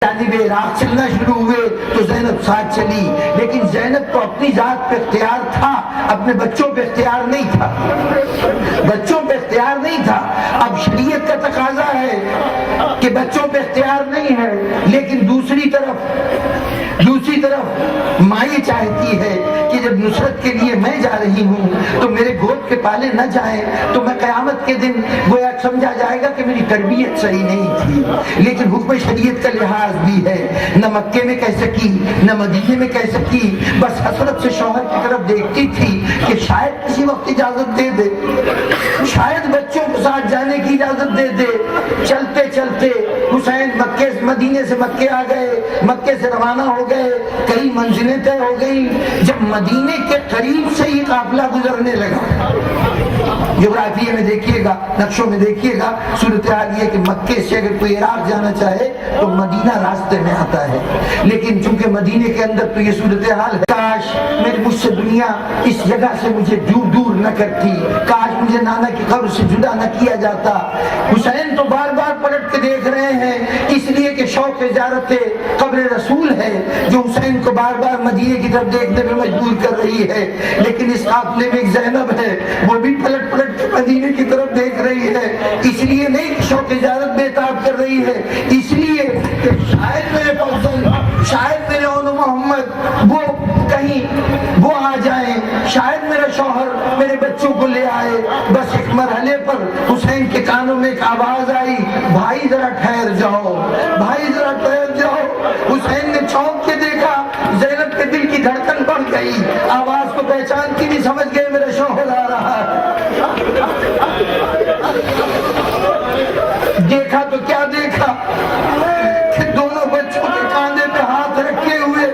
جانب عراق چلنا شروع ہوئے تو زینب ساتھ چلی، لیکن زینب کو اپنی ذات پہ اختیار تھا، اپنے بچوں پہ اختیار نہیں تھا، بچوں پہ اختیار نہیں تھا۔ اب شریعت کا تقاضا ہے کہ بچوں پہ اختیار نہیں ہے، لیکن دوسری طرف ماں یہ چاہتی ہے کہ جب نصرت کے لیے میں جا رہی ہوں تو میرے گود کے پالے نہ جائیں، تو میں قیامت کے دن گویا سمجھا جائے گا کہ میری تربیت صحیح نہیں تھی۔ لیکن حکم شریعت کا لحاظ بھی ہے، نہ مکے میں کہہ سکی نہ مدینے میں کہہ سکی، بس حسرت سے شوہر کی طرف دیکھتی تھی کہ شاید کسی وقت اجازت دے دے، شاید بچوں کے ساتھ جانے کی اجازت دے دے۔ چلتے چلتے حسین مدینے سے مکے آ گئے، مکے سے روانہ ہو گئے، کئی منزلیں طے ہو گئی۔ جب مدینے کے قریب سے ہی قافلہ گزرنے لگا، جغرافیے میں دیکھیے گا، نقشوں میں دیکھیے گا، صورتحال یہ کہ مکے سے اگر کوئی عراق جانا چاہے تو مدینہ راستے میں آتا ہے، لیکن چونکہ مدینے کے اندر تو یہ صورتحال ہے، کاش مجھ سے دنیا اس جگہ سے مجھے دور نہ کرتی، کاش مجھے نانا کی قبر سے جدا نہ کیا جاتا۔ حسین تو بار بار پلٹ کے دیکھ رہے ہیں، اس لیے کہ شوق زیارت قبر رسول ہے جو حسین کو بار بار مدینے کی طرف دیکھنے میں مجبور کر رہی ہے، لیکن اس قافلے میں ایک زینب ہے، وہ بھی پلٹ کے مدینے کی طرف دیکھ رہی ہے، اس لیے نہیں کہ شوق زیارت بے تاب کر رہی ہے، اس لیے کہ شاید میرے فضل، شاید میرے اولو محمد وہ کہیں وہ آ جائیں، شاید میرا شوہر میرے بچوں کو لے آئے۔ بس ایک مرحلے پر حسین کے کانوں میں ایک آواز آئی، بھائی ذرا ٹھہر جاؤ، بھائی ذرا ٹھہر جاؤ۔ حسین نے چونک کے دیکھا، زینب کے دل کی دھڑکن بڑھ گئی، آواز کو پہچان کی بھی سمجھ گئے میرا شوہر آ رہا ہے۔ دیکھا تو کیا دیکھا کہ دونوں بچوں کے کاندھے پہ ہاتھ رکھے ہوئے،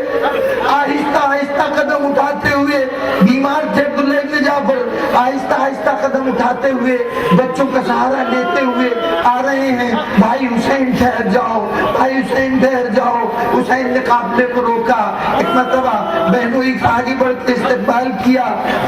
آہستہ آہستہ قدم اٹھاتے ہوئے، بیمار تھے عبداللہ ابن جعفر، آہستہ آہستہ قدم اٹھاتے ہوئے بچوں کا سہارا لیتے ہوئے آ رہے ہیں۔ بھائی حسین ٹھہر جاؤ، بھائی حسین ٹھہر جاؤ۔ حسین نے قافلے کو روکا، ایک مرتبہ بہنوئی کا آگے بڑھ کے استقبال کیا،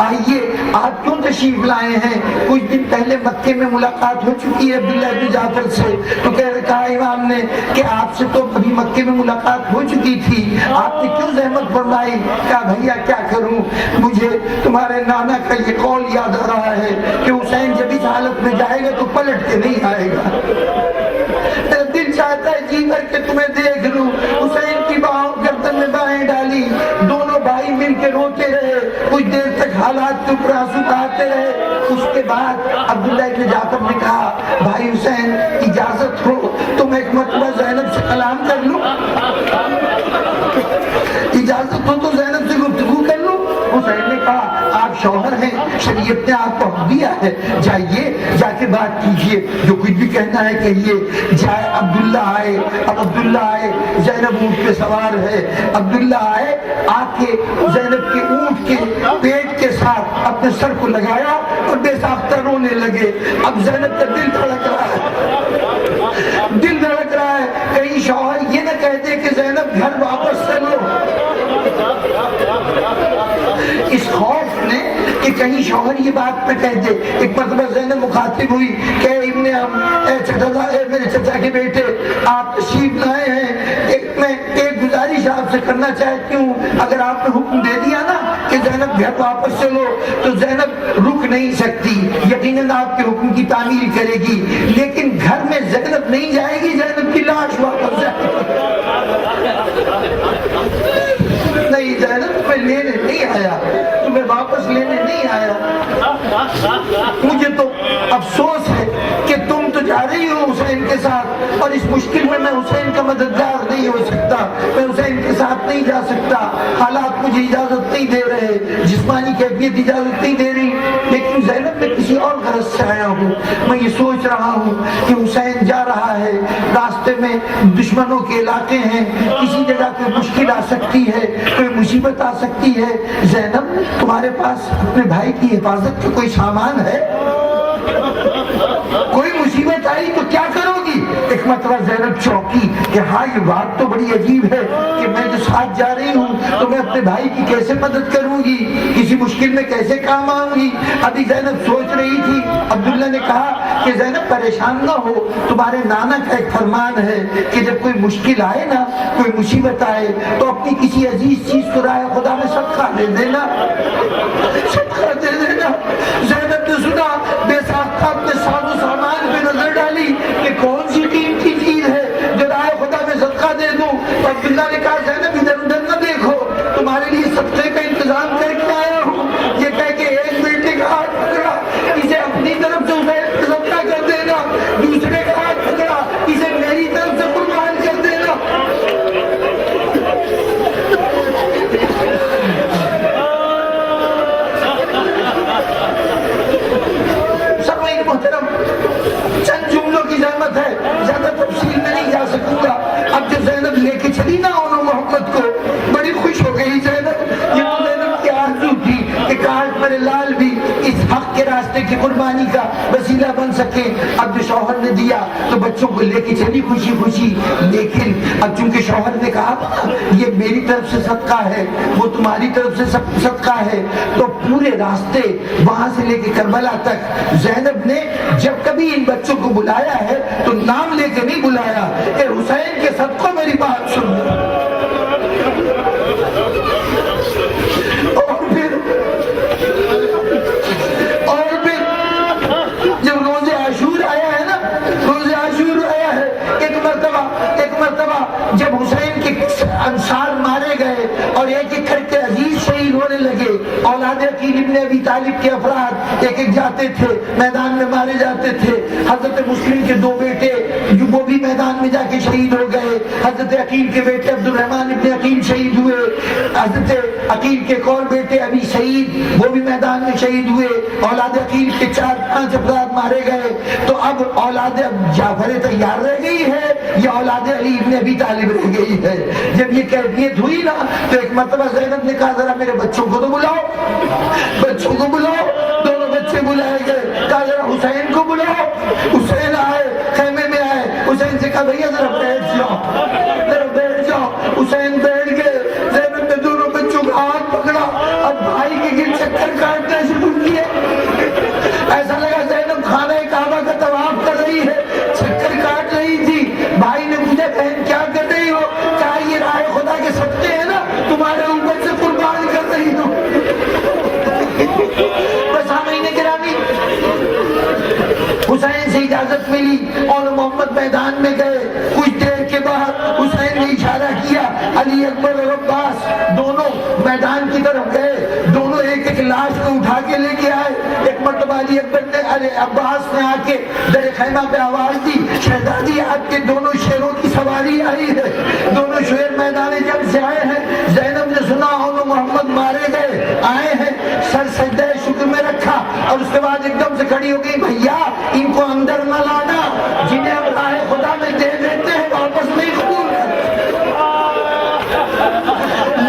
آئیے آپ کیوں تشریف لائے ہیں؟ کچھ دن پہلے مکے میں ملاقات ہو چکی ہے عبداللہ ابن جعفر سے، تو کہا امام نے کہ آپ سے تو ابھی مکے میں ملاقات ہو چکی تھی، آپ نے کیوں زحمت فرمائی؟ کہا بھیا کیا کروں، مجھے تمہارے نانا کا یہ قول یاد آ رہا ہے کہ حسین جب اس حالت میں جائے گا تو پلٹ کے نہیں آئے گا، میرا دل چاہتا ہے جی بھر کے تمہیں دیکھ لوں۔ حسین کی باہوں گردن میں باہیں ڈالی، دونوں بھائی مل کے روتے رہے، کچھ دیر تک حالات کے اوپر آنسو بہاتے رہے۔ اس کے بعد عبداللہ ابن جعفر نے کہا بھائی حسین اجازت ہو تو میں ایک مرتبہ زینب سے کلام کر لوں، اجازت ہو تو زینب سے گفتگو کر لوں۔ حسین نے کہا آپ شوہر ہیں، شریعت نے آپ کو حق دیا ہے، جائیے جا کے بات کیجئے، جو کچھ بھی کہنا ہے کہیے۔ جائے عبداللہ آئے، اب عبداللہ آئے، زینب اونٹ پہ سوار ہے، عبداللہ آئے، آ کے زینب کے اونٹ کے پیٹ کے ساتھ اپنے سر کو لگایا اور بے ساختہ رونے لگے۔ اب زینب کا دل دھڑک رہا ہے، دل دھڑک رہا ہے، کہیں شوہر یہ نہ کہہ دے کہ زینب گھر واپس چلو، اس خوف نے کہ کہیں شوہر یہ بات نہ کہہ دے۔ ایک مرتبہ زینب مخاطب ہوئی کہ ابن اے میرے چچا کے بیٹے آپ تشریف لائے ہیں، میں ایک گزارش آپ سے کرنا چاہتی ہوں، اگر آپ نے حکم دے دیا نا کہ زینب گھر واپس چلو تو زینب رک نہیں سکتی، یقیناً آپ کے حکم کی تعمیل کرے گی، لیکن گھر میں زینب نہیں جائے گی، زینب کی لاش واپس جائے گی۔ نہیں زینب تمہیں لینے نہیں آیا، تمہیں واپس لینے نہیں آیا، مجھے تو افسوس ہے کہ تم تو جا رہی ہو حسین کے ساتھ، اور اس مشکل میں میں حسین کا مددگار نہیں ہو سکتا، میں حسین کے ساتھ نہیں جا سکتا، حالات مجھے اجازت نہیں دے رہے، جسمانی کیفیت اجازت نہیں دے رہی، لیکن زینب میں کسی اور غرض سے آیا ہوں، میں یہ سوچ رہا ہوں کہ حسین جا رہا ہے، راستے میں دشمنوں کے علاقے ہیں، کسی جگہ کوئی مشکل آ سکتی ہے، کوئی مصیبت آ سکتی ہے، زینب تمہارے پاس اپنے بھائی کی حفاظت کا کوئی سامان ہے؟ کوئی مصیبت آئی تو کیا کرو گی؟ ایک ایک مرتبہ زینب چونکی کہ ہاں یہ بات تو بڑی عجیب ہے کہ میں جو ساتھ جا رہی ہوں تو میں اپنے بھائی کی کیسے مدد کروں گی، کسی مشکل میں کیسے کام آؤں گی۔ ابھی زینب سوچ رہی تھی، عبداللہ نے کہا کہ زینب پریشان نہ ہو، تمہارے نانا کا ایک فرمان ہے کہ جب کوئی مشکل آئے نا، کوئی مصیبت آئے تو اپنی کسی عزیز چیز کو رائے خدا میں صدقہ دے دینا، صدقہ دے دینا۔ زینب نے سنا، بے ساختہ اپنے ساز و سامان پہ نظر ڈالی کہ کون سی قیمتی چیز ہے جو رائے خدا میں صدقہ دے دوں۔ تو عبداللہ نے کہا زینب ادھر ادھر نہ دیکھو، تمہارے لیے صدقے کا انتظام کر کے آیا ہوں۔ یہ کہہ کے ایک بیٹے کا ہاتھ پکڑا، اسے اپنی طرف سے اسے صدقہ کر دینا، دوسرے کا ہاتھ پکڑا، اسے میری طرف سے قربان کر دینا۔ سامعین محترم، چند جملوں کی زحمت ہے، زیادہ تفصیل میں نہیں جا سکوں گا۔ اب جو زینب لے کے چلی نا انہوں محمد کو، بڑی خوش ہو گئی زینب۔ یہ تو زینب کی آرزو تھی کہ کاش میرے لال بھی اس حق کے راستے کی قربانی کا وسیلہ بن سکے۔ اب جو شوہر نے دیا تو بچوں کو لے کے چلی خوشی خوشی، لیکن اب چونکہ شوہر نے کہا یہ میری طرف سے صدقہ ہے، وہ تمہاری طرف سے صدقہ ہے، تو پورے راستے وہاں سے لے کے کربلا تک زینب نے جب کبھی ان بچوں کو بلایا ہے تو نام لے کے نہیں بلایا کہ حسین کے صدقوں میری بات سن۔ اور پھر جب روز عاشور آیا ہے نا، روز عاشور آیا ہے، ایک مرتبہ جب حسین کے انصار مارے گئے اور ایک ایک کر کے عزیز شہید ہونے لگے، اولاد عقیل ابن ابی طالب کے افراد ایک ایک جاتے تھے، میدان میں مارے جاتے تھے۔ حضرت مسلم کے دو بیٹے جو وہ بھی میدان میں جا کے شہید ہو گئے، حضرت عقیل کے بیٹے عبد الرحمن ابن عقیل شہید ہوئے، حضرت عقیل کے ایک اور بیٹے ابی سعید وہ بھی میدان میں شہید ہوئے، اولاد عقیل کے 4-5 افراد مارے گئے۔ تو اب اولاد جعفر طیار رہ گئی ہے یا اولاد علی ابن ابی طالب رہ گئی ہے؟ جب یہ کیفیت ہوئی نا تو ایک مرتبہ زینب نے کہا ذرا میرے بچوں کو تو بلاؤ، بچوں کو بلاؤ۔ دونوں بچے بلائے گئے، کہا ذرا حسین کو بلاؤ۔ حسین آئے، خیمے میں آئے، حسین سے کہا بھیا ذرا بیٹھ جاؤ، ذرا بیٹھ جاؤ۔ حسین بیٹھ گئے، زینب نے دونوں بچوں کا ہاتھ پکڑا، اب بھائی کے گر چکر کاٹنا شروع کیے۔ ایسا لگا زینب خانہ کعبہ کا طواف کر رہی ہے، چکر کاٹ رہی تھی۔ بھائی نے مجھے بہن کیا کر رہی ہو؟ کہا یہ رائے خدا کے صدقے ہیں نا، تمہارے اوپر سے قربان کر رہی ہوں۔ بس سامعین گرامی، حسین سے اجازت ملی اور محمد میدان میں گئے۔ کچھ دیر کے بعد حسین نے اشارہ کیا، علی اکبر اور عباس دونوں میدان کی طرف گئے، دونوں ایک ایک لاش کو اٹھا کے لے کے آئے۔ ایک مرتبہ علی اکبر نے عباس نے آ کے در خیمہ پہ آواز دی، شہزادی آپ کے دونوں شیروں کی سواری آئی ہے۔ دونوں شیر میدان جنگ سے آئے ہیں۔ زینب نے سنا انہوں محمد مارے گئے، آئے ہیں، سر سجدہ شکر میں رکھا اور اس کے بعد ایک دم سے کھڑی ہو گئی، بھیا ان کو اندر نہ لانا، جنہیں ہم راہ خدا میں دے دیتے ہیں واپس نہیں قبول کرتے۔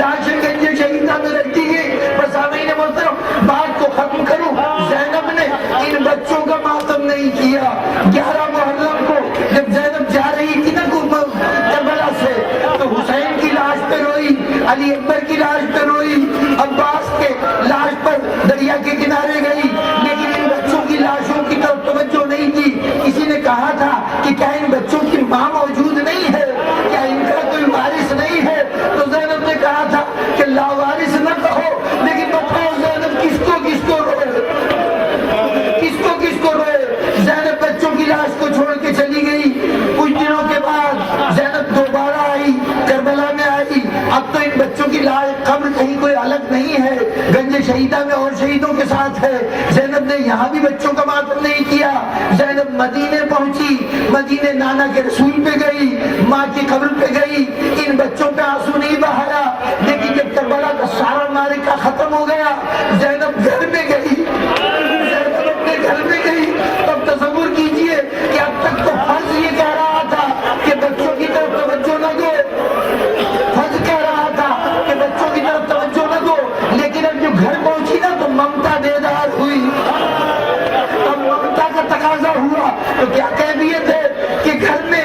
لاشیں گنج شہیدہ میں رکھ دی گئی۔ بس سامعین محترم، بات کو ختم کروں، زینب نے ان بچوں کا ماتم نہیں کیا۔ 11 محرم کو جب زینب جا رہی تھی نا کربلا سے تو حسین کی لاش پہ روئی، علی اکبر کی لاش پہ روئی، عباس کے لاش پر دریا کے کنارے گئی، لیکن ان بچوں کی لاشوں کی طرف توجہ نہیں دی۔ کسی نے کہا تھا کہ کیا ان بچوں کی ماں موجود نہیں ہے، کیا ان کا کوئی وارث نہیں ہے؟ تو زینب نے کہا تھا کہ لاوارث نہ کہو، لیکن بتاؤ زینب کس کو روئے، کس کو روئے؟ زینب بچوں کی لاش کو چھوڑ کے چلی گئی۔ کچھ دنوں کے بعد زینب دوبارہ آئی، کربلا میں آئی۔ اب تو ان بچوں کی لاش قبر کہیں کوئی الگ نہیں ہے، گنج شہیدہ میں اور شہیدوں کے ساتھ ہے۔ زینب نے یہاں بھی بچوں کا ماتم نہیں کیا۔ زینب مدینے پہنچی، مدینے نانا کے رسول پہ گئی، ماں کی قبر پہ گئی، ان بچوں پہ آنسو نہیں بہایا۔ لیکن جب کربلا کا سارا معرکہ ختم ہو گیا، زینب گھر میں گئی، زینب اپنے گھر میں گئی۔ تب تصور کیجئے کہ اب تک تو فرض یہ کہہ رہا تھا کہ بچوں کی طرف توجہ نہ دو، فرض کہہ رہا تھا کہ بچوں کی طرف توجہ نہ دو، لیکن اب جو گھر پہنچی نا تو ممتا بیدار ہوئی۔ اب ممتا کا تقاضا ہوا تو کیا کیفیت ہے کہ گھر میں